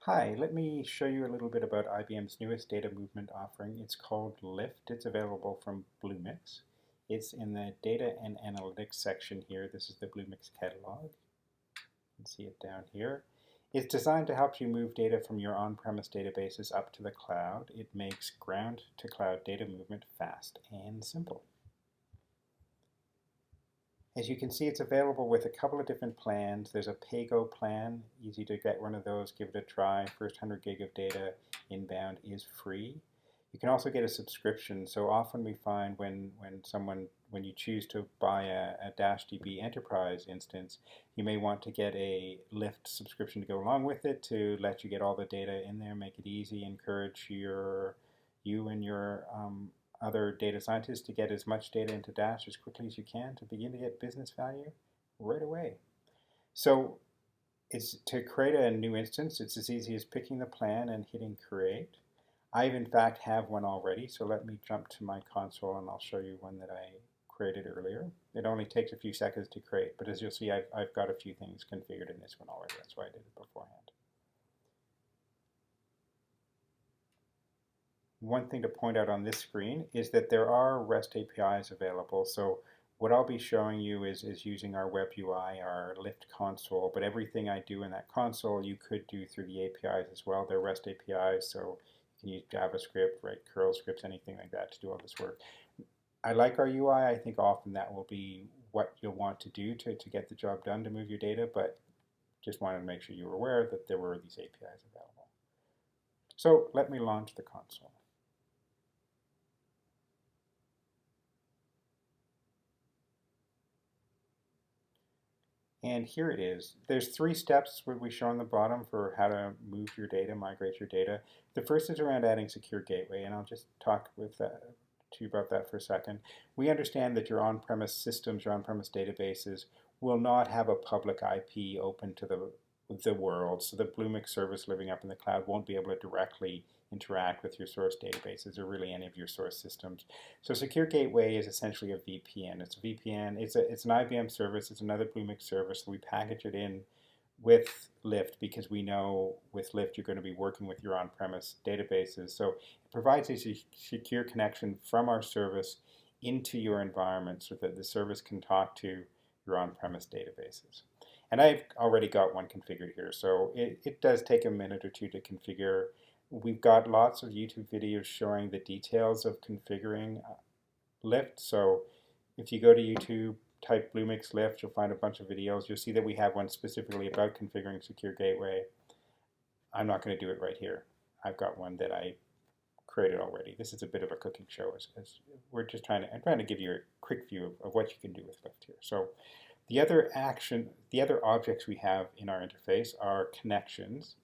Hi, let me show you a little bit about IBM's newest data movement offering. It's called Lift. It's available from Bluemix. It's in the Data and Analytics section here. This is the Bluemix catalog. You can see it down here. It's designed to help you move data from your on-premise databases up to the cloud. It makes ground-to-cloud data movement fast and simple. As you can see, it's available with a couple of different plans. There's a pay-go plan, easy to get one of those, give it a try. First 100 gig of data inbound is free. You can also get a subscription. So often we find when you choose to buy a DashDB Enterprise instance, you may want to get a Lyft subscription to go along with it to let you get all the data in there, make it easy, encourage you and your other data scientists to get as much data into Dash as quickly as you can to begin to get business value right away. So it's to create a new instance, it's as easy as picking the plan and hitting create. I in fact have one already, so let me jump to my console and I'll show you one that I created earlier. It only takes a few seconds to create, but as you'll see, I've got a few things configured in this one already. That's why I did it beforehand. One thing to point out on this screen is that there are REST APIs available. So what I'll be showing you is using our web UI, our Lift console, but everything I do in that console you could do through the APIs as well. They're REST APIs, so you can use JavaScript, write curl scripts, anything like that to do all this work. I like our UI. I think often that will be what you'll want to do to get the job done to move your data, but just wanted to make sure you were aware that there were these APIs available. So let me launch the console. And here it is. There's three steps where we show on the bottom for how to move your data, migrate your data. The first is around adding secure gateway, and I'll just talk to you about that for a second. We understand that your on-premise systems, your on-premise databases will not have a public IP open to the world, so the Bluemix service living up in the cloud won't be able to directly interact with your source databases or really any of your source systems. So Secure Gateway is essentially a VPN. It's a VPN. It's an IBM service. It's another Bluemix service. So we package it in with Lyft because we know with Lyft you're going to be working with your on-premise databases. So it provides a secure connection from our service into your environment so that the service can talk to your on-premise databases. And I've already got one configured here, so it does take a minute or two to configure. We've got lots of YouTube videos showing the details of configuring Lyft. So if you go to YouTube, type Bluemix Lyft, you'll find a bunch of videos. You'll see that we have one specifically about configuring Secure Gateway. I'm not going to do it right here. I've got one that I created already. This is a bit of a cooking show. As we're just trying to give you a quick view of what you can do with Lyft here. So the other objects we have in our interface are connections.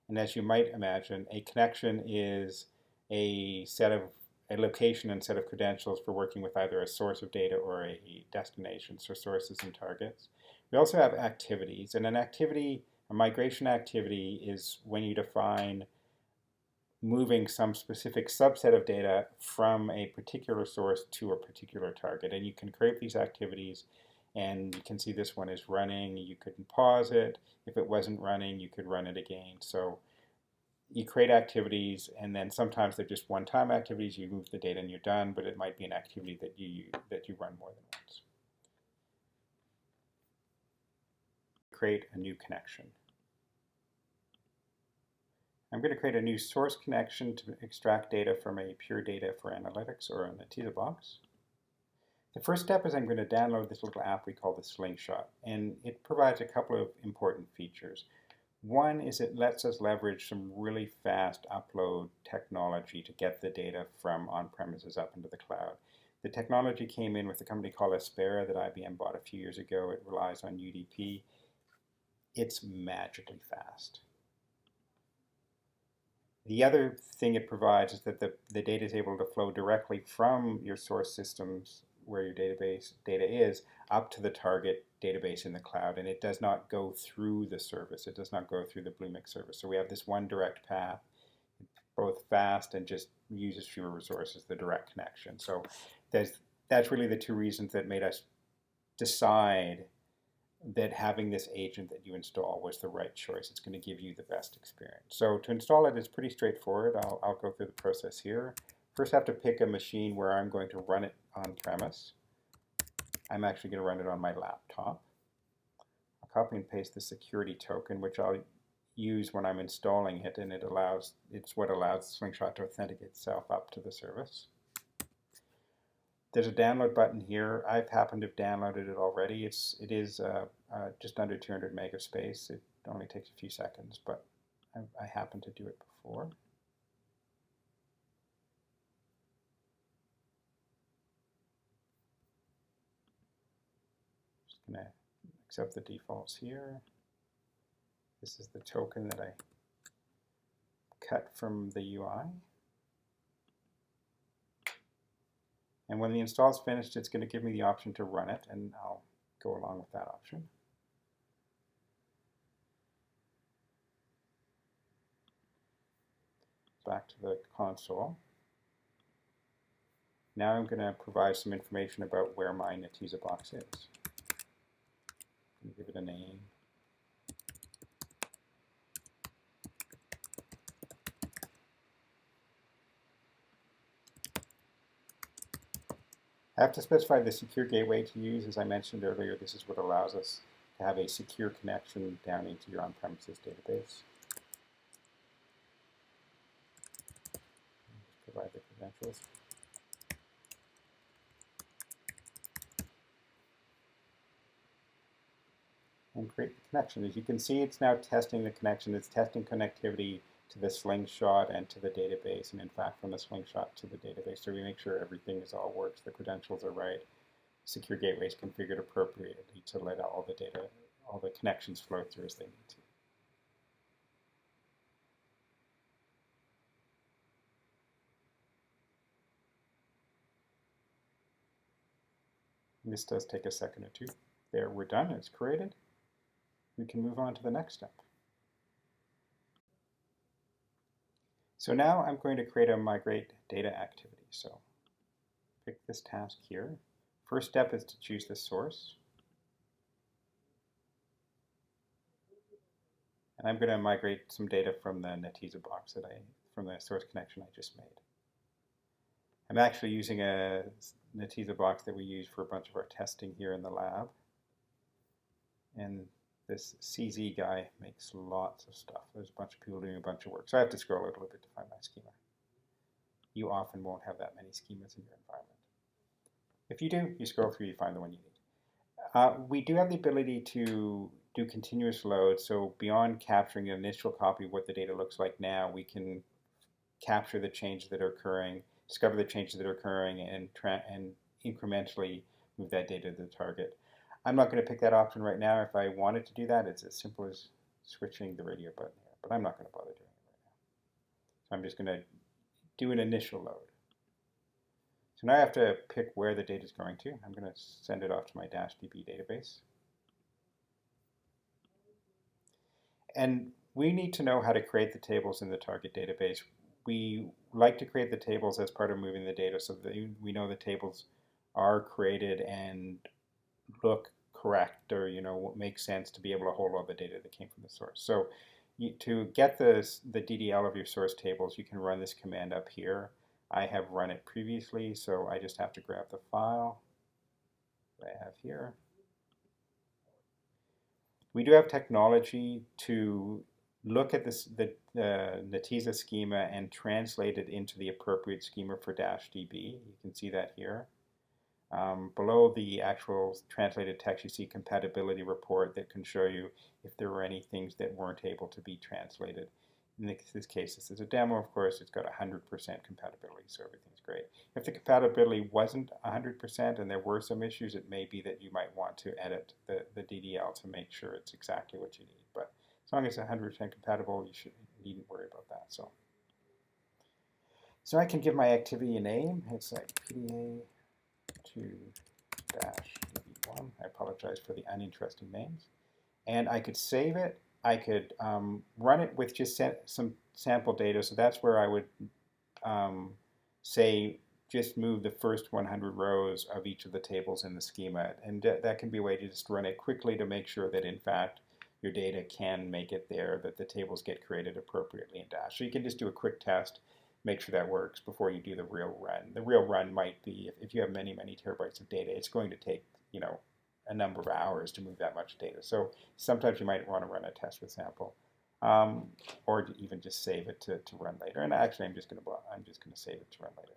And as you might imagine, a connection is a location and set of credentials for working with either a source of data or a destination, so sources and targets. We also have activities, and a migration activity is when you define moving some specific subset of data from a particular source to a particular target. And you can create these activities, and you can see this one is running. You could pause it. If it wasn't running, you could run it again. So you create activities, and then sometimes they're just one-time activities. You move the data and you're done, but it might be an activity that you run more than once. Create a new connection. I'm going to create a new source connection to extract data from a pure data for analytics or a Netezza box. The first step is I'm going to download this little app we call the Slingshot, and it provides a couple of important features. One is it lets us leverage some really fast upload technology to get the data from on-premises up into the cloud. The technology came in with a company called Aspera that IBM bought a few years ago. It relies on UDP. It's magically fast. The other thing it provides is that the data is able to flow directly from your source systems where your database data is up to the target database in the cloud, and it does not go through the service. It does not go through the Bluemix service. So we have this one direct path, both fast and just uses fewer resources, the direct connection. So that's really the two reasons that made us decide that having this agent that you install was the right choice. It's going to give you the best experience. So to install it is pretty straightforward. I'll go through the process here. First I have to pick a machine where I'm going to run it on premise. I'm actually going to run it on my laptop. I'll copy and paste the security token, which I'll use when I'm installing it, and it's what allows Slingshot to authenticate itself up to the service. There's a download button here. I've happened to have downloaded it already. It is just under 200 meg of space. It only takes a few seconds, but I happened to do it before. Just going to accept the defaults here. This is the token that I cut from the UI. And when the install is finished, it's going to give me the option to run it, and I'll go along with that option. Back to the console. Now I'm going to provide some information about where my Netezza box is. I'm going to give it a name. I have to specify the secure gateway to use. As I mentioned earlier, this is what allows us to have a secure connection down into your on-premises database. Just provide the credentials. And create the connection. As you can see, it's now testing the connection. It's testing connectivity to the Slingshot and to the database, and in fact from the Slingshot to the database. So we make sure everything all works, the credentials are right, secure gateway is configured appropriately to let all the data, all the connections flow through as they need to. And this does take a second or two. There, we're done, it's created. We can move on to the next step. So now I'm going to create a migrate data activity. So pick this task here. First step is to choose the source. And I'm going to migrate some data from the Netezza box from the source connection I just made. I'm actually using a Netezza box that we use for a bunch of our testing here in the lab. And this CZ guy makes lots of stuff. There's a bunch of people doing a bunch of work. So I have to scroll a little bit to find my schema. You often won't have that many schemas in your environment. If you do, you scroll through, you find the one you need. We do have the ability to do continuous load. So beyond capturing an initial copy of what the data looks like now, we can capture the changes that are occurring, discover the changes that are occurring, and incrementally move that data to the target. I'm not going to pick that option right now. If I wanted to do that, it's as simple as switching the radio button here, but I'm not going to bother doing it right now. So I'm just going to do an initial load. So now I have to pick where the data is going to. I'm going to send it off to my -db database. And we need to know how to create the tables in the target database. We like to create the tables as part of moving the data so that we know the tables are created and look correct, or what makes sense to be able to hold all the data that came from the source. So to get the DDL of your source tables, you can run this command up here. I have run it previously, so I just have to grab the file that I have here. We do have technology to look at the Netezza schema and translate it into the appropriate schema for -db. You can see that here. Below the actual translated text, you see compatibility report that can show you if there were any things that weren't able to be translated. In this case, this is a demo, of course. It's got 100% compatibility, so everything's great. If the compatibility wasn't 100% and there were some issues, it may be that you might want to edit the DDL to make sure it's exactly what you need. But as long as it's 100% compatible, you needn't worry about that. So I can give my activity a name. It's like PDA 2-db1. I apologize for the uninteresting names. And I could save it. I could run it with just some sample data. So that's where I would say just move the first 100 rows of each of the tables in the schema. And that can be a way to just run it quickly to make sure that, in fact, your data can make it there, that the tables get created appropriately in Dash. So you can just do a quick test, make sure that works before you do the real run. The real run might be, if you have many, many terabytes of data, it's going to take, a number of hours to move that much data. So sometimes you might want to run a test with sample, or even just save it to run later. And actually, I'm just going to save it to run later.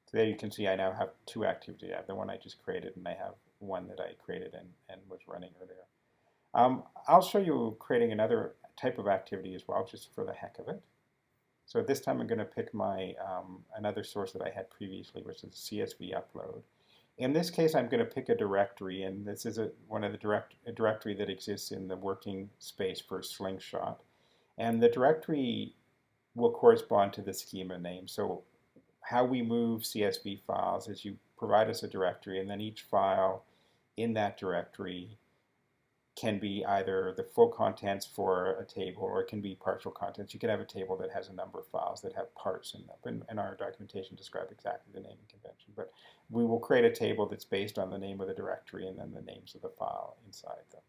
So there you can see I now have two activities. I have the one I just created, and I have one that I created and was running earlier. I'll show you creating another type of activity as well, just for the heck of it. So this time I'm going to pick my another source that I had previously, which is CSV upload. In this case, I'm going to pick a directory, and this is a directory that exists in the working space for Slingshot. And the directory will correspond to the schema name. So how we move CSV files is you provide us a directory, and then each file in that directory can be either the full contents for a table, or it can be partial contents. You can have a table that has a number of files that have parts in them, and our documentation describes exactly the naming convention. But we will create a table that's based on the name of the directory and then the names of the file inside them.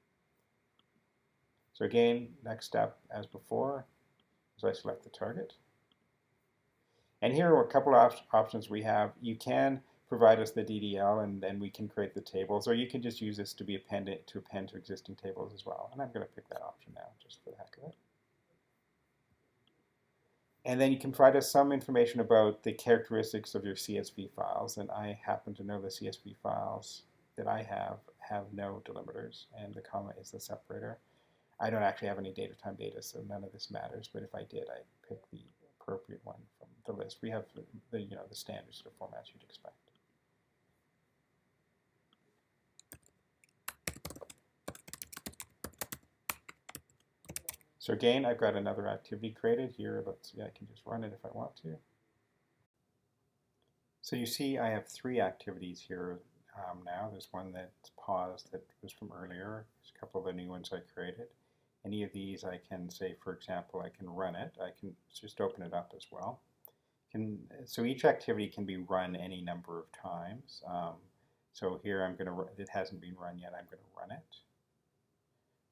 So again, next step, as before, is I select the target. And here are a couple of options we have. You can provide us the DDL, and then we can create the tables, or you can just use this to append to existing tables as well. And I'm going to pick that option now, just for the heck of it. And then you can provide us some information about the characteristics of your CSV files, and I happen to know the CSV files that I have no delimiters, and the comma is the separator. I don't actually have any data time data, so none of this matters, but if I did, I'd pick the appropriate one from the list. We have the standard sort of formats you'd expect. So again, I've got another activity created here. Let's see, I can just run it if I want to. So you see I have three activities here now. There's one that's paused that was from earlier. There's a couple of the new ones I created. Any of these I can say, for example, I can run it. I can just open it up as well. So each activity can be run any number of times. So here it hasn't been run yet, I'm going to run it.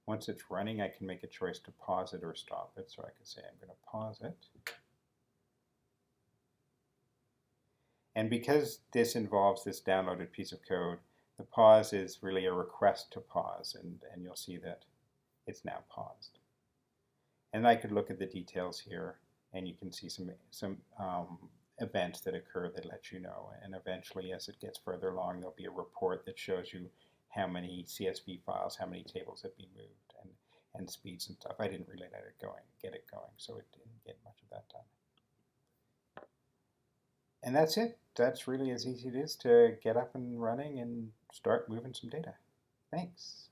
Once it's running, I can make a choice to pause it or stop it. So I can say I'm going to pause it. And because this involves this downloaded piece of code, the pause is really a request to pause, and you'll see that it's now paused. And I could look at the details here, and you can see some events that occur that let you know. And eventually, as it gets further along, there'll be a report that shows you how many CSV files, how many tables have been moved, and speeds and stuff. I didn't really get it going, so it didn't get much of that done. And that's it. That's really as easy as it is to get up and running and start moving some data. Thanks.